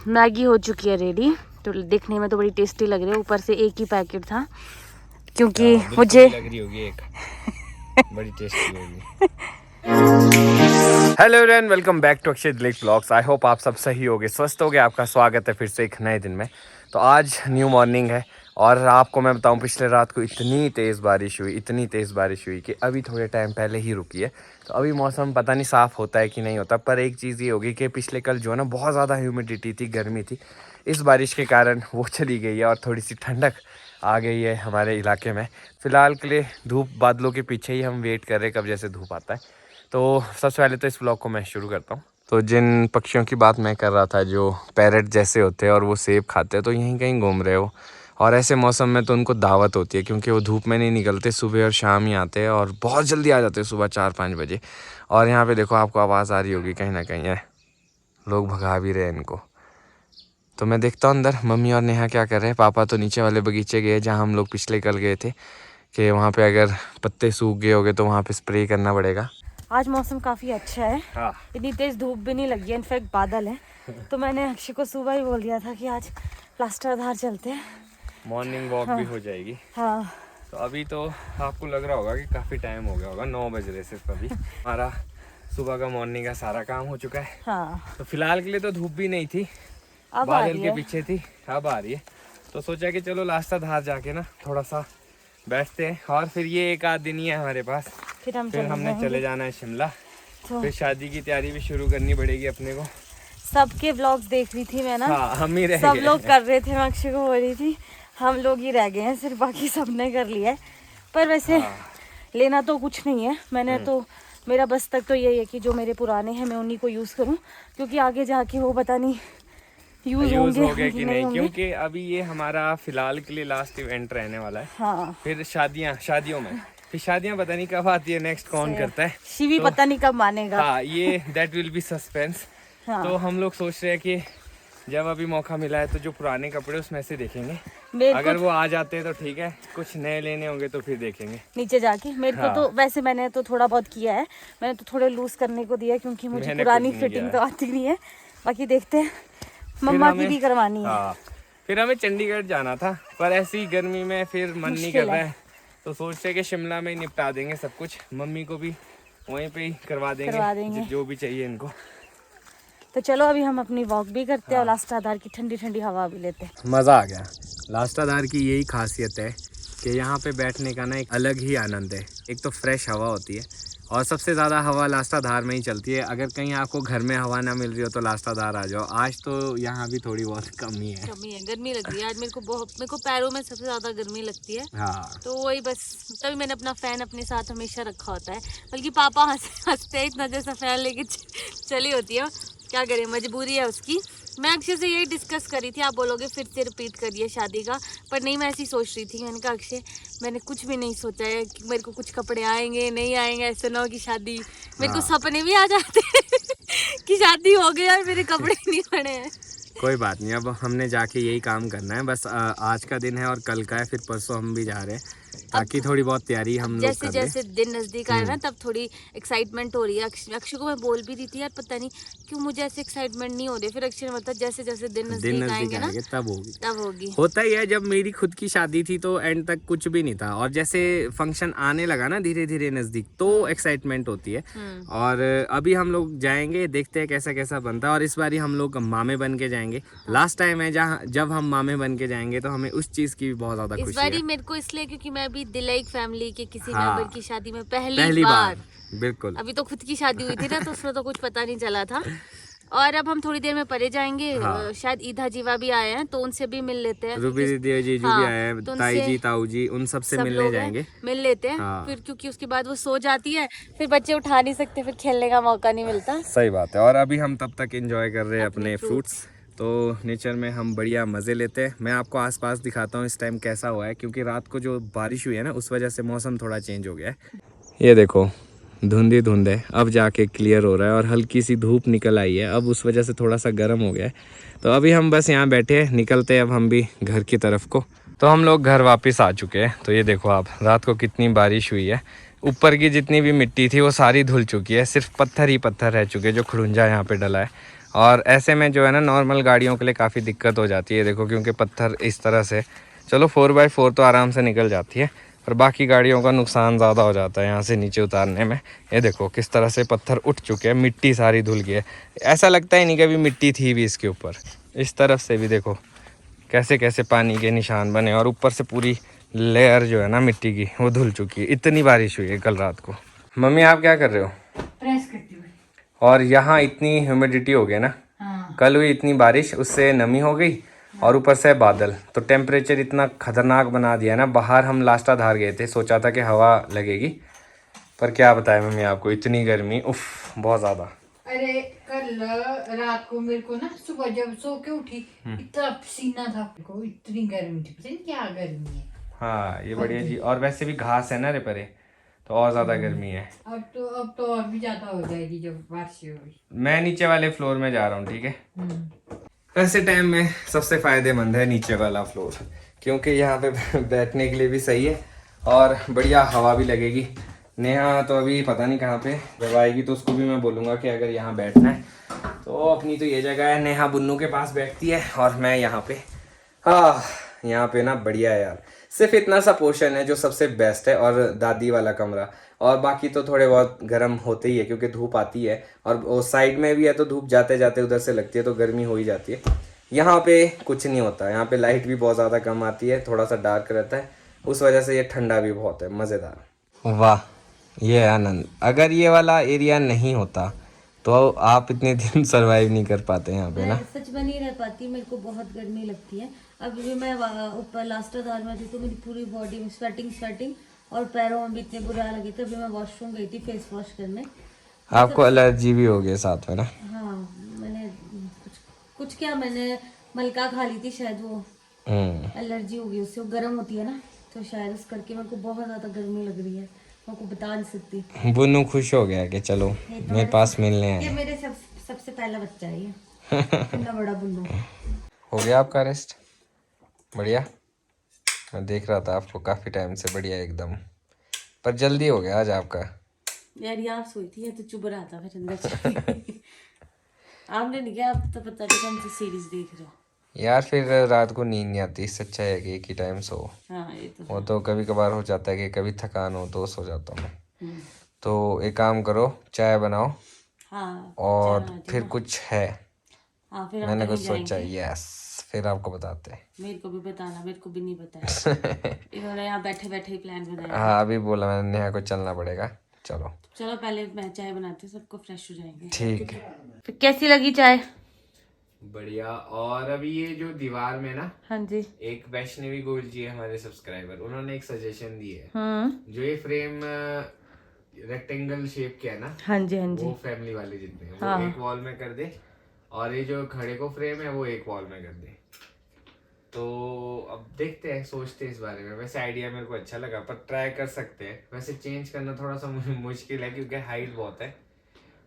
Maggi हो चुकी है रेडी। तो दिखने में तो बड़ी टेस्टी लग रही है, ऊपर से एक ही पैकेट था क्योंकि मुझे लग रही होगी एक बड़ी टेस्टी होगी। Hello everyone, welcome back to Akshay Dilip blogs. I hope आप सब सही होगे, स्वस्थ होगे। आपका स्वागत है फिर से एक नए दिन में। तो आज न्यू मॉर्निंग है और आपको मैं बताऊं, पिछले रात को इतनी तेज़ बारिश हुई कि अभी थोड़े टाइम पहले ही रुकी है। तो अभी मौसम पता नहीं साफ़ होता है कि नहीं होता, पर एक चीज़ ये होगी कि पिछले कल जो है ना बहुत ज़्यादा ह्यूमिडिटी थी, गर्मी थी। इस बारिश के कारण वो चली गई है और थोड़ी सी ठंडक आ गई है हमारे इलाके में। फ़िलहाल के लिए धूप बादलों के पीछे ही हम वेट कर रहे हैं कब जैसे धूप आता है। तो सबसे पहले तो इस व्लॉग को मैं शुरू करता हूँ। तो जिन पक्षियों की बात मैं कर रहा था जो पैरट जैसे होते हैं और वो सेब खाते हैं, तो यहीं कहीं घूम रहे हो। और ऐसे मौसम में तो उनको दावत होती है क्योंकि वो धूप में नहीं निकलते, सुबह और शाम ही आते हैं और बहुत जल्दी आ जाते हैं, सुबह 4-5 बजे। और यहाँ पे देखो, आपको आवाज़ आ रही होगी कहीं ना कहीं है, लोग भगा भी रहे हैं इनको। तो मैं देखता हूँ अंदर मम्मी और नेहा क्या कर रहे हैं। पापा तो नीचे वाले बगीचे गए जहाँ हम लोग पिछले कल गए थे, कि वहाँ पे अगर पत्ते सूख गए होंगे तो वहाँ पे स्प्रे करना पड़ेगा। आज मौसम काफ़ी अच्छा है। हाँ। इतनी तेज़ धूप भी नहीं लगी है, इनफैक्ट बादल है। तो मैंने अक्षय को सुबह ही बोल दिया था कि आज लास्टाधार चलते हैं, मॉर्निंग वॉक भी हो जाएगी। हाँ। तो अभी तो आपको लग रहा होगा कि काफ़ी टाइम हो गया होगा, 9 बज रहे सिर्फ अभी। हमारा सुबह का मॉर्निंग का सारा काम हो चुका है। हाँ, तो फिलहाल के लिए तो धूप भी नहीं थी, अब बादल के पीछे थी, अब आ रही है। तो सोचा कि चलो लास्टाधार जाके ना थोड़ा सा बैठते हैं, और फिर ये एक आध दिन ही है हमारे पास, फिर हमने चले जाना है शिमला। तो फिर शादी की तैयारी भी शुरू करनी पड़ेगी अपने को। सबके व्लॉग्स देख रही थी मैं ना। हाँ, हम ही रह सब गए। लोग कर रहे थे, मैं अक्षय को बोल रही थी हम लोग ही रह गए हैं, सिर्फ बाकी सबने कर लिया है। पर वैसे लेना तो कुछ नहीं है, मैंने तो मेरा बस तक तो यही है कि जो मेरे पुराने हैं मैं उन्हीं को यूज़ करूं, क्योंकि आगे जाके वो पता नहीं यूज़ होंगे कि नहीं, क्योंकि अभी ये हमारा फिलहाल के लिए लास्ट इवेंट रहने वाला है। हाँ। फिर शादियों में फिर शादियां पता नहीं कब आती है, नेक्स्ट कौन करता है, शिवी पता नहीं कब मानेगा। हाँ, ये दैट विल बी सस्पेंस। तो हम लोग सोच रहे हैं कि जब अभी मौका मिला है तो जो पुराने कपड़े उसमें से देखेंगे, अगर वो आ जाते हैं तो ठीक है, कुछ नए लेने होंगे तो फिर देखेंगे नीचे जाके। मेरे को तो वैसे मैंने तो थोड़ा बहुत किया है, मैंने तो थोड़े लूज करने को दिया क्योंकि मुझे पुरानी फिटिंग तो आती नहीं है। बाकी देखते हैं, मम्मा की भी करवानी है। हाँ, फिर हमें चंडीगढ़ जाना था, पर ऐसी गर्मी में फिर मन नहीं कर रहा है, तो सोचते कि शिमला में ही निपटा देंगे सब कुछ। मम्मी को भी वहीं पे ही करवा देंगे जो भी चाहिए इनको। तो चलो अभी हम अपनी वॉक भी करते हैं और लास्टाधार की ठंडी ठंडी हवा भी लेते हैं। मज़ा आ गया। लास्टाधार की यही खासियत है कि यहाँ पे बैठने का ना एक अलग ही आनंद है। एक तो फ्रेश हवा होती है और सबसे ज़्यादा हवा लास्टाधार में ही चलती है। अगर कहीं आपको घर में हवा ना मिल रही हो तो लास्टाधार आ जाओ। आज तो यहाँ भी थोड़ी बहुत कमी है, गर्मी लग रही है आज मेरे को पैरों में सबसे ज़्यादा गर्मी लगती है। हाँ, तो वही बस, तभी मैंने अपना फ़ैन अपने साथ हमेशा रखा होता है। बल्कि पापा हंसते हैं इतना, जैसा फ़ैन लेके चली होती है, क्या करें, मजबूरी है उसकी। मैं अक्षय से यही डिस्कस करी थी, आप बोलोगे फिर से रिपीट करिए शादी का, पर नहीं, मैं ऐसी सोच रही थी। मैंने कहा अक्षय, मैंने कुछ भी नहीं सोचा है कि मेरे को कुछ कपड़े आएंगे नहीं आएंगे, ऐसे ना हो कि शादी, मेरे को सपने भी आ जाते कि शादी हो गई और मेरे कपड़े नहीं पड़े हैं। कोई बात नहीं, अब हमने जाके यही काम करना है बस। आज का दिन है और कल का है, फिर परसों हम भी जा रहे हैं, ताकि थोड़ी बहुत तैयारी हम लोग कर लें। जैसे दिन नज़दीक आ रहा है ना, तब थोड़ी एक्साइटमेंट हो रही है। अक्षय को मैं बोल भी रही थी, यार पता नहीं क्यों मुझे ऐसे एक्साइटमेंट नहीं हो रही। फिर अक्षय ने बताया जैसे जैसे दिन नज़दीक आएंगे ना तब होगी। होगी। होता ही है, जब मेरी खुद की शादी थी तो एंड तक कुछ भी नहीं था, और जैसे फंक्शन आने लगा ना धीरे धीरे नज़दीक, तो एक्साइटमेंट होती है। और अभी हम लोग जाएंगे, देखते हैं कैसा कैसा बनता है। और इस बारी हम लोग मामे बन के जाएंगे। लास्ट टाइम है जब हम मामे बन के जाएंगे, तो हमें उस चीज़ की भी बहुत ज़्यादा खुशी है। इस बारी मेरे को इसलिए क्योंकि मैं अभी दिलाइक फैमिली के किसी मेंबर की शादी में पहली बार। बिल्कुल। अभी तो खुद की शादी हुई थी ना, तो उसमें तो कुछ पता नहीं चला था। और अब हम थोड़ी देर में परे जाएंगे। शायद ईधा जीवा भी आए हैं, तो उनसे भी मिल लेते हैं। रूबी दीदी जी भी आए हैं, ताई जी ताऊ जी, उन सबसे मिलने जाएंगे, मिल लेते हैं। फिर क्योंकि उसके बाद वो सो जाती है, फिर बच्चे उठा नहीं सकते, फिर खेलने का मौका नहीं मिलता। सही बात है। और अभी हम तब तक एंजॉय कर रहे हैं अपने फ्रूट्स। तो नेचर में हम बढ़िया मज़े लेते हैं। मैं आपको आसपास दिखाता हूँ इस टाइम कैसा हुआ है, क्योंकि रात को जो बारिश हुई है ना, उस वजह से मौसम थोड़ा चेंज हो गया है। ये देखो, धुंध ही धुंध है, अब जाके क्लियर हो रहा है, और हल्की सी धूप निकल आई है, अब उस वजह से थोड़ा सा गर्म हो गया है। तो अभी हम बस यहाँ बैठे हैं, निकलते हैं अब हम भी घर की तरफ को। तो हम लोग घर वापस आ चुके हैं। तो ये देखो आप, रात को कितनी बारिश हुई है। ऊपर की जितनी भी मिट्टी थी वो सारी धुल चुकी है, सिर्फ पत्थर ही पत्थर रह चुके हैं, जो खुड़ुंजा यहाँ पे डला है। और ऐसे में जो है ना नॉर्मल गाड़ियों के लिए काफ़ी दिक्कत हो जाती है देखो, क्योंकि पत्थर इस तरह से, चलो 4x4 तो आराम से निकल जाती है, पर बाकी गाड़ियों का नुकसान ज़्यादा हो जाता है यहाँ से नीचे उतारने में। ये देखो किस तरह से पत्थर उठ चुके हैं, मिट्टी सारी धुल गई है, ऐसा लगता ही नहीं कभी मिट्टी थी भी इसके ऊपर। इस तरफ से भी देखो कैसे कैसे पानी के निशान बने, और ऊपर से पूरी लेयर जो है ना मिट्टी की वो धुल चुकी है। इतनी बारिश हुई है कल रात को। मम्मी आप क्या कर रहे हो? प्रेस करती हूँ। और यहाँ इतनी ह्यूमिडिटी हो गई ना, हाँ। कल हुई इतनी बारिश, उससे नमी हो गई और ऊपर से बादल, तो टेम्परेचर इतना खतरनाक बना दिया ना। बाहर हम लास्टा धार गए थे, सोचा था कि हवा लगेगी, पर क्या बताएं मम्मी आपको, इतनी गर्मी, उफ बहुत ज़्यादा। अरे कल रात को मेरे को ना सुबह जब सो के उठी इतना पसीना था, को इतनी गर्मी थी, पता नहीं क्या गर्मी है। हाँ ये बढ़िया जी, और वैसे भी घास है ना रे परे, तो और ज़्यादा गर्मी है। अब तो और भी ज्यादा हो जाएगी जब बारिश होगी। मैं नीचे वाले फ्लोर में जा रहा हूँ, ठीक है। ऐसे टाइम में सबसे फ़ायदेमंद है नीचे वाला फ्लोर, क्योंकि यहाँ पे बैठने के लिए भी सही है और बढ़िया हवा भी लगेगी। नेहा तो अभी पता नहीं कहाँ पे, जब आएगी तो उसको भी मैं बोलूँगा कि अगर यहाँ बैठना है तो अपनी तो ये जगह है। नेहा बुन्नू के पास बैठती है और मैं यहाँ पे। हाँ यहाँ पे ना बढ़िया है यार, सिर्फ इतना सा पोर्शन है जो सबसे बेस्ट है, और दादी वाला कमरा, और बाकी तो थोड़े बहुत गर्म होते ही है क्योंकि धूप आती है, और वो साइड में भी है तो धूप जाते जाते उधर से लगती है तो गर्मी हो ही जाती है। यहाँ पे कुछ नहीं होता, यहाँ पे लाइट भी बहुत ज़्यादा कम आती है, थोड़ा सा डार्क रहता है, उस वजह से ये ठंडा भी बहुत है, मज़ेदार। वाह ये आनंद, अगर ये वाला एरिया नहीं होता तो आप इतने दिन सरवाइव नहीं कर पाते यहाँ पे ना। मैं सच में नहीं रह पाती, मेरे को बहुत गर्मी लगती है। अभी भी मैं ऊपर लास्ट धार में थी तो मेरी पूरी बॉडी में स्वेटिंग और पैरों में भी इतने बुरा लगी थी। अभी मैं वॉशरूम गई थी फेस वॉश करने। आपको एलर्जी भी हो गई साथ में ना? हाँ मैंने कुछ क्या, मैंने मलका खा ली थी शायद, वो एलर्जी हो गई उससे, वो गर्म होती है ना, तो शायद उस करके मेरे को बहुत ज्यादा गर्मी लग रही है, मैं को बता नहीं सकती। बुन्नू खुश हो गया कि चलो मेरे पास मिलने आए। ये मेरे सबसे पहला बच्चा है ये इतना बड़ा बुल्लू। हो गया आपका रेस्ट? बढ़िया, मैं देख रहा था आपको काफ़ी टाइम से, बढ़िया एकदम, पर जल्दी हो गया आज आपका। यार यार सोई थी, ये तो चुभ रहा था फिर अंदर से। आपने नहीं किया, आप तो पता नहीं कौन सी सीरीज देख रहे हो यार, फिर रात को नींद नहीं आती, इससे अच्छा है कि एक ही टाइम सो। हाँ ये तो वो तो कभी कभार हो जाता है कि कभी थकान हो तो सो जाता हूँ मैं। तो एक काम करो, चाय बनाओ, हाँ और फिर कुछ है, हाँ फिर हम मैंने कहीं कुछ सोचा, जाएंगे। यस, फिर आपको बताते हैं। मेरे को भी बताना, मेरे को भी नहीं बताया। इन्होंने यहाँ बैठे बैठे ही प्लान बनाया। हाँ अभी बोला मैंने नेहा को चलना पड़ेगा, चलो। चलो पहले मैं चाय बनाती हूँ, सबको फ्रेश हो जाएंगे। ठीक है। फिर कैसी लगी चाय? बढ़िया। और अभी ये जो दीवार में ना, हाँ जी, एक वैष्णवी गोयल जी है हमारे सब्सक्राइबर, उन्होंने एक सजेशन दी है। जो ये फ्रेम रेक्टेंगल शेप के है ना, हाँ जी, हाँ जी, वो फैमिली वाले जितने हैं, वो एक वॉल में कर दे, और ये जो खड़े को फ्रेम है वो एक वॉल में कर दे। तो अब देखते हैं, सोचते हैं इस बारे में। वैसे आइडिया मेरे को अच्छा लगा, पर ट्राई कर सकते हैं। वैसे चेंज करना थोड़ा सा मुश्किल है क्योंकि हाइट बहुत है,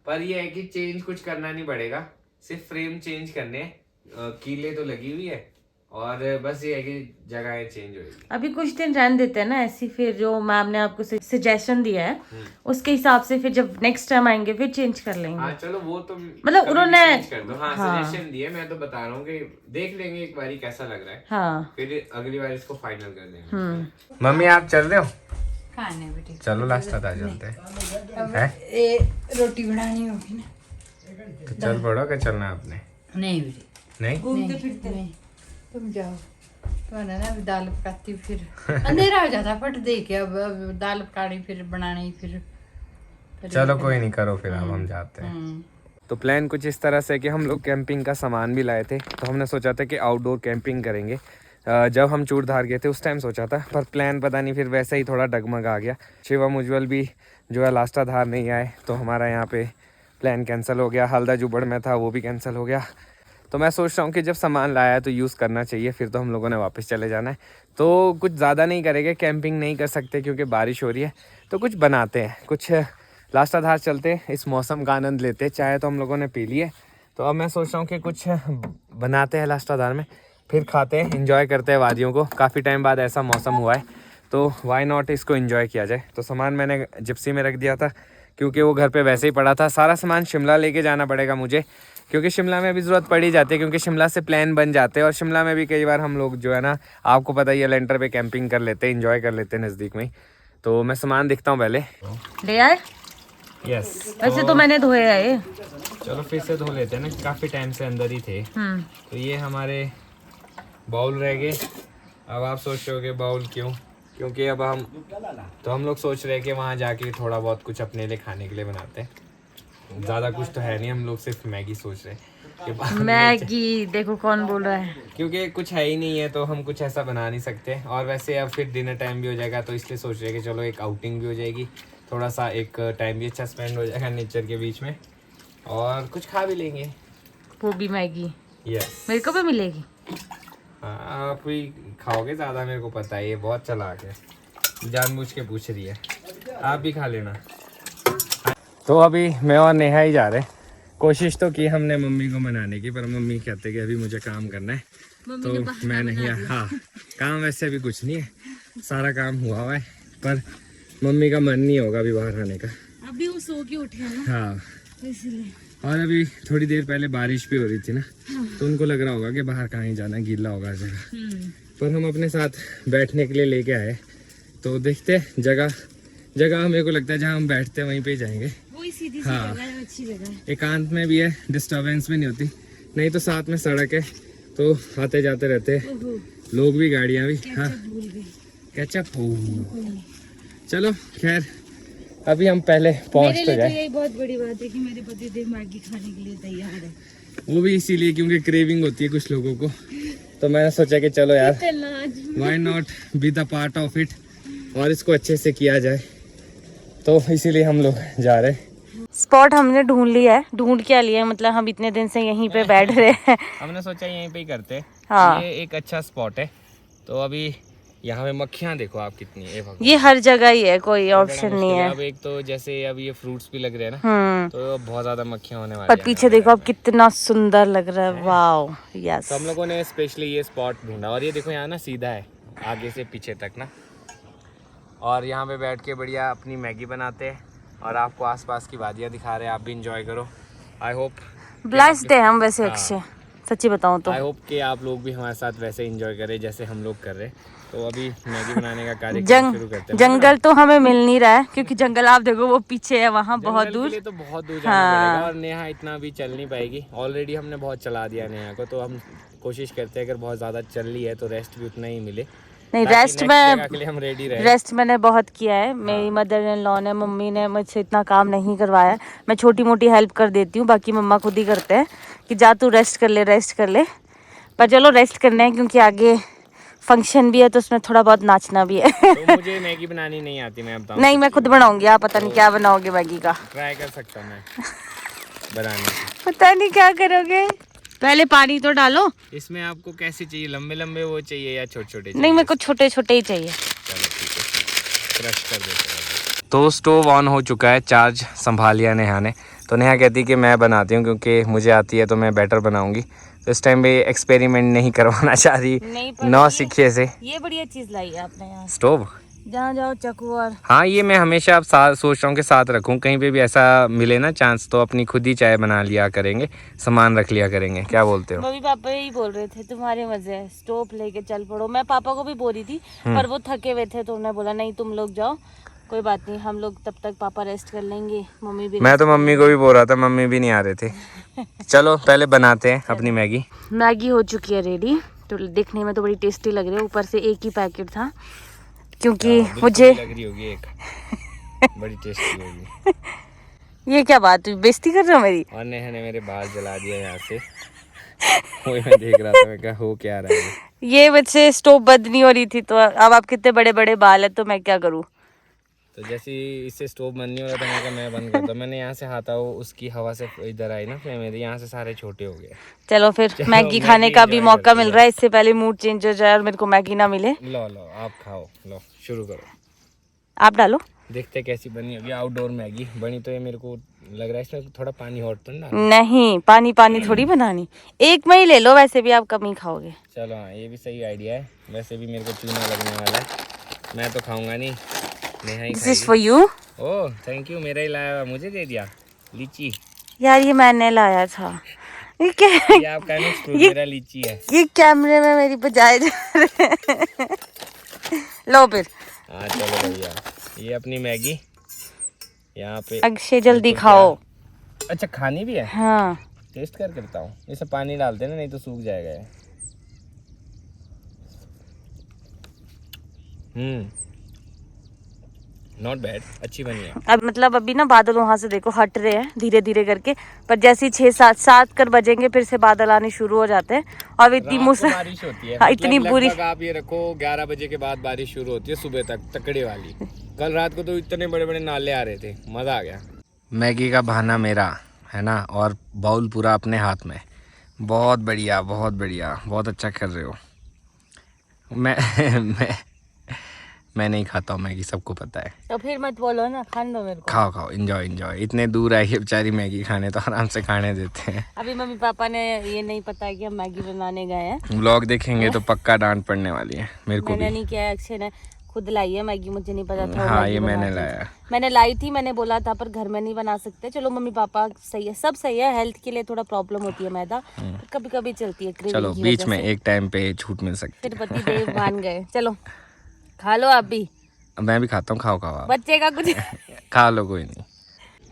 पर ये है कि चेंज कुछ करना नहीं पड़ेगा, सिर्फ फ्रेम चेंज करने हैं। कीले तो लगी हुई है, और बस ये है कि जगहें चेंज होगी। अभी कुछ दिन रहने देते हैं ना ऐसी, फिर जो मैम ने आपको सजेशन दिया है उसके हिसाब से फिर जब नेक्स्ट टाइम आएंगे फिर चेंज कर लेंगे। हाँ चलो, वो तो मतलब उन्होंने कर दो। हाँ, सजेशन दिए, मैं तो बता रहा हूँ कि देख लेंगे एक बारी कैसा लग रहा है। हाँ फिर अगली बार इसको फाइनल कर देंगे। मम्मी आप चल रहे हो? खाने बेटे चलो लास्ट था चलते हैं। ये रोटी बनानी होगी ना, तो चल पड़ो, क्या चलना है आपने? नहीं बेटे नहीं घूमते फिरते नहीं, तुम जाओ। तो ना अभी दाल पकाती, फिर अंधेरा हो जाता फट दे के, अब दाल पकानी फिर बनानी, फिर चलो कोई नहीं, करो फिर अब हम जाते हैं। तो प्लान कुछ इस तरह से कि हम लोग कैंपिंग का सामान भी लाए थे, तो हमने सोचा था कि आउटडोर कैंपिंग करेंगे। जब हम चूड़धार गए थे उस टाइम सोचा था, पर प्लान पता नहीं फिर वैसे ही थोड़ा डगमग आ गया। शिवम उज्ज्वल भी जो है लास्टा धार नहीं आए, तो हमारा यहाँ पे प्लान कैंसिल हो गया। हल्दा जुबड़ में था वो भी कैंसिल हो गया। तो मैं सोच रहा हूँ कि जब सामान लाया है तो यूज़ करना चाहिए, फिर तो हम लोगों ने वापस चले जाना है। तो कुछ ज़्यादा नहीं करेंगे, कैंपिंग नहीं कर सकते क्योंकि बारिश हो रही है, तो कुछ बनाते हैं, कुछ लास्टा धार चलते हैं, इस मौसम का आनंद लेते हैं। चाय तो हम लोगों ने पी ली है, तो अब मैं सोच रहा हूँ कि कुछ बनाते हैं लास्टा धार में, फिर खाते हैं, इंजॉय करते हैं वादियों को। काफ़ी टाइम बाद ऐसा मौसम हुआ है, तो वाई नॉट इसको इंजॉय किया जाए। तो सामान मैंने जिप्सी में रख दिया था क्योंकि वो घर पे वैसे ही पड़ा था। सारा सामान शिमला लेके जाना पड़ेगा मुझे, क्योंकि शिमला में भी ज़रूरत पड़ ही जाती है, क्योंकि शिमला से प्लान बन जाते हैं। और शिमला में भी कई बार हम लोग जो है ना, आपको पता ही है, लेंटर पे कैंपिंग कर लेते हैं, इंजॉय कर लेते हैं नज़दीक में ही। तो मैं सामान दिखता हूँ पहले। ले आए? यस, वैसे तो मैंने धोए है ये। चलो फिर से धो लेते हैं ना, काफ़ी टाइम से अंदर ही थे। तो ये हमारे बाउल रह गए। अब आप सोच रहे होगे बाउल क्यों, क्योंकि अब हम लोग सोच रहे हैं कि वहाँ जाके थोड़ा बहुत कुछ अपने लिए खाने के लिए बनाते हैं। ज़्यादा कुछ तो है नहीं, हम लोग सिर्फ मैगी सोच रहे हैं कि मैगी। देखो कौन बोल रहा है, क्योंकि कुछ है ही नहीं है तो हम कुछ ऐसा बना नहीं सकते। और वैसे अब फिर डिनर टाइम भी हो जाएगा, तो इसलिए सोच रहे हैं कि चलो एक आउटिंग भी हो जाएगी, थोड़ा सा एक टाइम भी अच्छा स्पेंड हो जाएगा नेचर के बीच में, और कुछ खा भी लेंगे। वो भी मैगी। यस, मेरे को भी मिलेगी। हाँ, आप ही खाओगे ज़्यादा, मेरे को पता है, ये बहुत चालाक है, जानबूझ के पूछ रही है। आप भी खा लेना। तो अभी मैं और नेहा ही जा रहे हैं। कोशिश तो की हमने मम्मी को मनाने की, पर मम्मी कहते कि अभी मुझे काम करना है, तो मैं नहीं। हाँ, काम वैसे अभी कुछ नहीं है, सारा काम हुआ है, पर मम्मी का मन नहीं होगा अभी बाहर आने का। अभी वो सो के उठे हैं ना, हाँ, इसलिए। और अभी थोड़ी देर पहले बारिश भी हो रही थी ना, तो उनको लग रहा होगा कि बाहर कहाँ ही जाना, गीला होगा जगह। पर हम अपने साथ बैठने के लिए लेके आए, तो देखते हैं जगह मेरे को लगता है जहाँ हम बैठते हैं वहीं पे जाएंगे। वही सीधी सी हाँ, जगह है, अच्छी जगह है। एकांत में भी है, डिस्टर्बेंस भी नहीं होती, नहीं तो साथ में सड़क है, तो आते जाते रहते हैं लोग भी, गाड़ियाँ भी। हाँ, कैचअप। चलो खैर, अभी हम पहले पहुँच तो जाए। यही बहुत बड़ी बात है कि मेरे पति देव मैगी खाने के लिए तैयार है। वो भी इसीलिए क्योंकि क्रेविंग होती है कुछ लोगों को, तो मैंने सोचा कि चलो यार, why not be the part of it, और इसको अच्छे से किया जाए, तो इसीलिए हम लोग जा रहे हैं। स्पॉट हमने ढूंढ लिया है। ढूंढ क्या लिया है, मतलब हम इतने दिन से यहीं पे बैठ रहे हैं। हमने सोचा यहीं पे ही करते हैं। हाँ, ये एक अच्छा स्पॉट है। तो अभी यहाँ पे मक्खियाँ देखो आप कितनी है, ये हर जगह ही है, कोई ऑप्शन नहीं है। अब एक तो जैसे अब ये फ्रूट्स भी लग रहे हैं ना, तो बहुत ज्यादा मक्खियाँ होने वाली पर हैं। पीछे देखो अब कितना सुंदर लग रहा है। Wow, yes. तो हम लोगों ने स्पेशली ये स्पॉट ढूंढा, और ये देखो यहाँ ना सीधा है आगे से पीछे तक ना, और यहाँ पे बैठ के बढ़िया अपनी मैगी बनाते हैं, और आपको आसपास की वादियाँ दिखा रहे हैं, आप भी इंजॉय करो। आई होप ब्लेस्ड है हम वैसे अक्षय, सच्ची बताऊं तो। आई होप कि आप लोग भी हमारे साथ वैसे इंजॉय करें जैसे हम लोग कर रहे हैं। तो अभी मैगी बनाने का कार्य शुरू करते हैं। जंगल तो हमें मिल नहीं रहा है, क्योंकि जंगल आप देखो वो पीछे है, वहाँ बहुत दूर। के लिए तो बहुत दूर जाना पड़ेगा, और नेहा इतना भी चल नहीं पाएगी। ऑलरेडी हमने बहुत चला दिया नेहा को, तो हम कोशिश करते हैं अगर बहुत ज़्यादा चल रही है तो रेस्ट भी उतना ही मिले। नहीं, रेस्ट मैंने बहुत किया है। मेरी मदर इन लॉ ने, मम्मी ने मुझसे इतना काम नहीं करवाया। मैं छोटी मोटी हेल्प कर देती हूँ, बाकी मम्मा खुद ही करते हैं कि जा तू रेस्ट कर ले। पर चलो रेस्ट करना है, क्योंकि आगे फंक्शन भी है, तो उसमें थोड़ा बहुत नाचना भी है। तो मुझे मैगी बनानी नहीं आती, मैं बताऊं। नहीं, मैं खुद बनाऊंगी। आप पता नहीं क्या बनाओगे मैगी का। ट्राई कर सकता हूँ मैं बनाने की। पता नहीं क्या करोगे। पहले पानी तो डालो। इसमें आपको कैसे चाहिए, लंबे लंबे वो चाहिए या छोटे छोटे? नहीं, मेरे को छोटे छोटे ही चाहिए। चलो ठीक है, क्रश कर देते हैं। तो स्टोव ऑन हो चुका है, चार्ज संभाल लिया नेहा ने। तो नेहा कहती कि मैं बनाती हूँ, क्योंकि मुझे आती है तो मैं बेटर बनाऊंगी। तो इस टाइम भी एक्सपेरिमेंट नहीं करवाना चाह रही, नौ सीखे से। ये बढ़िया चीज लाई है आपने यहाँ। स्टोव जहाँ जाओ चक्कू। और हाँ, ये मैं हमेशा अब सोच रहा हूँ कि साथ रखूँ, कहीं पे भी ऐसा मिले ना चांस, तो अपनी खुद ही चाय बना लिया करेंगे, सामान रख लिया करेंगे। क्या बोलते हो? मम्मी पापा यही बोल रहे थे, तुम्हारे मजे है, स्टोव लेके चल पड़ो। मैं पापा को भी बोल रही थी, पर वो थके हुए थे, तो उन्होंने बोला नहीं तुम लोग जाओ, कोई बात नहीं, हम लोग तब तक पापा रेस्ट कर लेंगे, मम्मी भी। मैं तो मम्मी को भी बोल रहा था, मम्मी भी नहीं आ रहे थे। चलो पहले बनाते हैं अपनी मैगी। मैगी हो चुकी है रेडी। तो देखने में तो बड़ी टेस्टी लग रही है, ऊपर से एक ही पैकेट था, क्योंकि मुझे लग रही होगी एक बड़ी टेस्टी होगी। ये क्या बात हुई, बेइज्जती कर रहे हो मेरी? और नेहा ने मेरे बाल जला दिया यहाँ से। वही मैं देख रहा था, मैं कहा हो क्या रहा है। ये मुझसे स्टोव बंद नहीं हो रही थी, तो अब आप कितने बड़े बड़े बाल है, तो मैं क्या करूँ। तो जैसे इससे स्टोव बंद नहीं हो रहा था, मैं कहा मैं बंद करता। मैंने यहाँ से हाथा, वो उसकी हवा से इधर आई ना, मेरे यहाँ से सारे छोटे हो गए। चलो फिर मैगी खाने का भी मौका मिल रहा है, इससे पहले मूड चेंज हो जाए और मेरे को मैगी ना मिले। लो आप खाओ, लो शुरू करो। आप डालो, देखते कैसी बनी होगी आउटडोर मैगी। बनी तो ये मेरे को लग रहा है इसमें थोड़ा पानी और तो ना। नहीं, पानी थोड़ी बनानी, एक में ही ले लो, वैसे भी आप कम ही खाओगे। चलो हाँ, ये भी सही आइडिया है। वैसे भी मेरे को चूना लगने वाला है, मैं तो खाऊंगा नहीं, नेहा ही this is for you. Oh thank you, मेरा ही लाया हुआ मुझे दे दिया। लीची यार, ये मैंने लाया था, ये क्या ये आपका है ना स्टूल, मेरा लीची है। ये कैमरे में मेरी बजाए जा रहे हैं। लो फिर। हाँ चलो भैया, ये अपनी मैगी यहाँ पे। अक्षय जल्दी खाओ। अच्छा खानी भी है? हाँ टेस्ट करके बताऊँ? इसे पानी डाल देना, नहीं तो सूख जाएगा ये। नॉट बैड, अच्छी बनी है। अब मतलब अभी ना बादल वहाँ से देखो हट रहे हैं धीरे धीरे करके, पर जैसे ही 6-7 कर बजेंगे फिर से बादल आने शुरू हो जाते हैं। और इतनी बारिश होती है। हाँ, इतनी मतलब बुरी। लगभग आप ये रखो 11 बजे के बाद बारिश शुरू होती है सुबह तक, तकड़े वाली। कल रात को तो इतने बड़े बड़े नाले आ रहे थे, मजा आ गया। मैगी का बहाना मेरा है ना, और बाउल पूरा अपने हाथ में। बहुत बढ़िया, बहुत बढ़िया, बहुत अच्छा कर रहे हो। मैं नहीं खाता हूँ मैगी, सबको पता है। तो फिर मत बोलो ना, खाने दो मेरे को। खाओ खाओ, एंजॉय एंजॉय। इतने दूर आई है बेचारी मैगी खाने, तो आराम से खाने देते हैं। अभी मम्मी पापा ने ये नहीं पता है कि हम मैगी बनाने गए हैं। व्लॉग देखेंगे तो पक्का डांट पड़ने वाली है मेरे को मैंने भी। नहीं किया है, अक्षय ने खुद लाई है मैगी, मुझे नहीं पता था। हाँ ये मैंने लाया। मैंने लाई थी, मैंने बोला था पर घर में नहीं बना सकते। चलो मम्मी पापा सही है, सब सही है। हेल्थ के लिए थोड़ा प्रॉब्लम होती है मैदा, कभी कभी चलती है क्रेविंग चलो की बीच वजह में से। एक टाइम पे छूट मिल सकती फिर पति देव मान गए। चलो खा लो आप भी, है। मैं भी खाता हूँ, खाओ खाओ आप। बच्चे का कुछ। खा लो, कोई नहीं।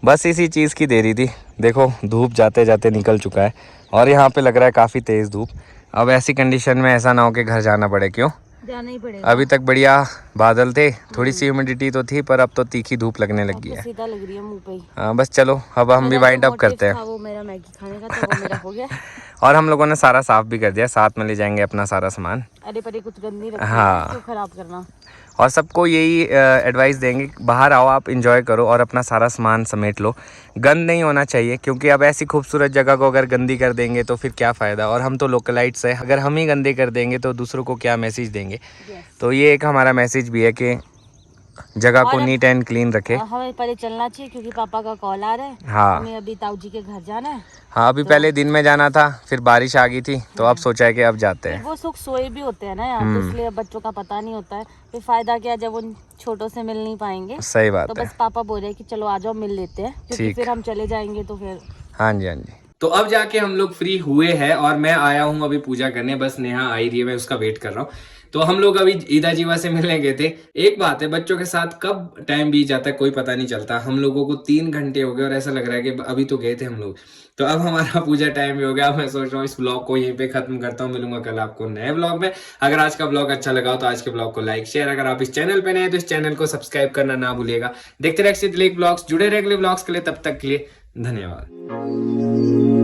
बस इसी चीज़ की देरी थी। देखो धूप जाते जाते निकल चुका है, और यहाँ पे लग रहा है काफ़ी तेज़ धूप। अब ऐसी कंडीशन में ऐसा ना हो कि घर जाना पड़े। क्यों? जाना ही पड़ेगा। अभी तक बढ़िया बादल थे, थोड़ी सी ह्यूमिडिटी तो थी, पर अब तो तीखी धूप लगने लगी है। सीधा लग रही है मुंह पे ही। हाँ बस चलो, अब हम भी वाइंड अप करते हैं। वो मेरा मैगी खाने का, तो वो मेरा हो गया। और हम लोगों ने सारा साफ भी कर दिया, साथ में ले जाएंगे अपना सारा सामान। अरे पर ये कुछ गंदी रखी है, हाँ। क्यों खराब करना। और सबको यही एडवाइस देंगे, बाहर आओ आप एंजॉय करो और अपना सारा सामान समेट लो। गंद नहीं होना चाहिए, क्योंकि अब ऐसी खूबसूरत जगह को अगर गंदी कर देंगे तो फिर क्या फ़ायदा। और हम तो लोकलाइट्स है, अगर हम ही गंदे कर देंगे तो दूसरों को क्या मैसेज देंगे। तो ये एक हमारा मैसेज भी है कि जगह को नीट एंड क्लीन रखे। हमें पहले चलना चाहिए क्योंकि पापा का कॉल आ रहा है। हाँ हमें अभी ताऊ जी के घर जाना है। हाँ, अभी पहले दिन में जाना था, फिर बारिश आ गई थी, तो अब सोचा है कि अब जाते हैं। वो सुख सोए भी होते हैं ना यार, तो इसलिए बच्चों का पता नहीं होता है, फिर फायदा क्या जब उन छोटों से मिल नहीं पाएंगे। सही बात तो है। बस पापा बोल रहे हैं कि चलो आ जाओ मिल लेते हैं, क्योंकि ठीक। फिर हम चले जाएंगे तो फिर। हाँ जी, हाँ जी। तो अब जाके हम लोग फ्री हुए हैं और मैं आया हूँ अभी पूजा करने। बस नेहा आई रही है, मैं उसका वेट कर रहा हूँ। तो हम लोग अभी ईदा जीवा से मिलने गए थे। एक बात है, बच्चों के साथ कब टाइम बीत जाता है कोई पता नहीं चलता। हम लोगों को 3 घंटे हो गए और ऐसा लग रहा है कि अभी तो गए थे हम लोग। तो अब हमारा पूजा टाइम भी हो गया। मैं सोच रहा हूँ इस ब्लॉग को यहीं पे खत्म करता हूँ। मिलूंगा कल आपको नए ब्लॉग में। अगर आज का ब्लॉग अच्छा लगा हो तो आज के ब्लॉग को लाइक शेयर, अगर आप इस चैनल पे नए हैं तो इस चैनल को सब्सक्राइब करना ना भूलिएगा। देखते रहिए ब्लॉग्स, जुड़े रहिए अगले ब्लॉग्स के लिए। तब तक के लिए धन्यवाद।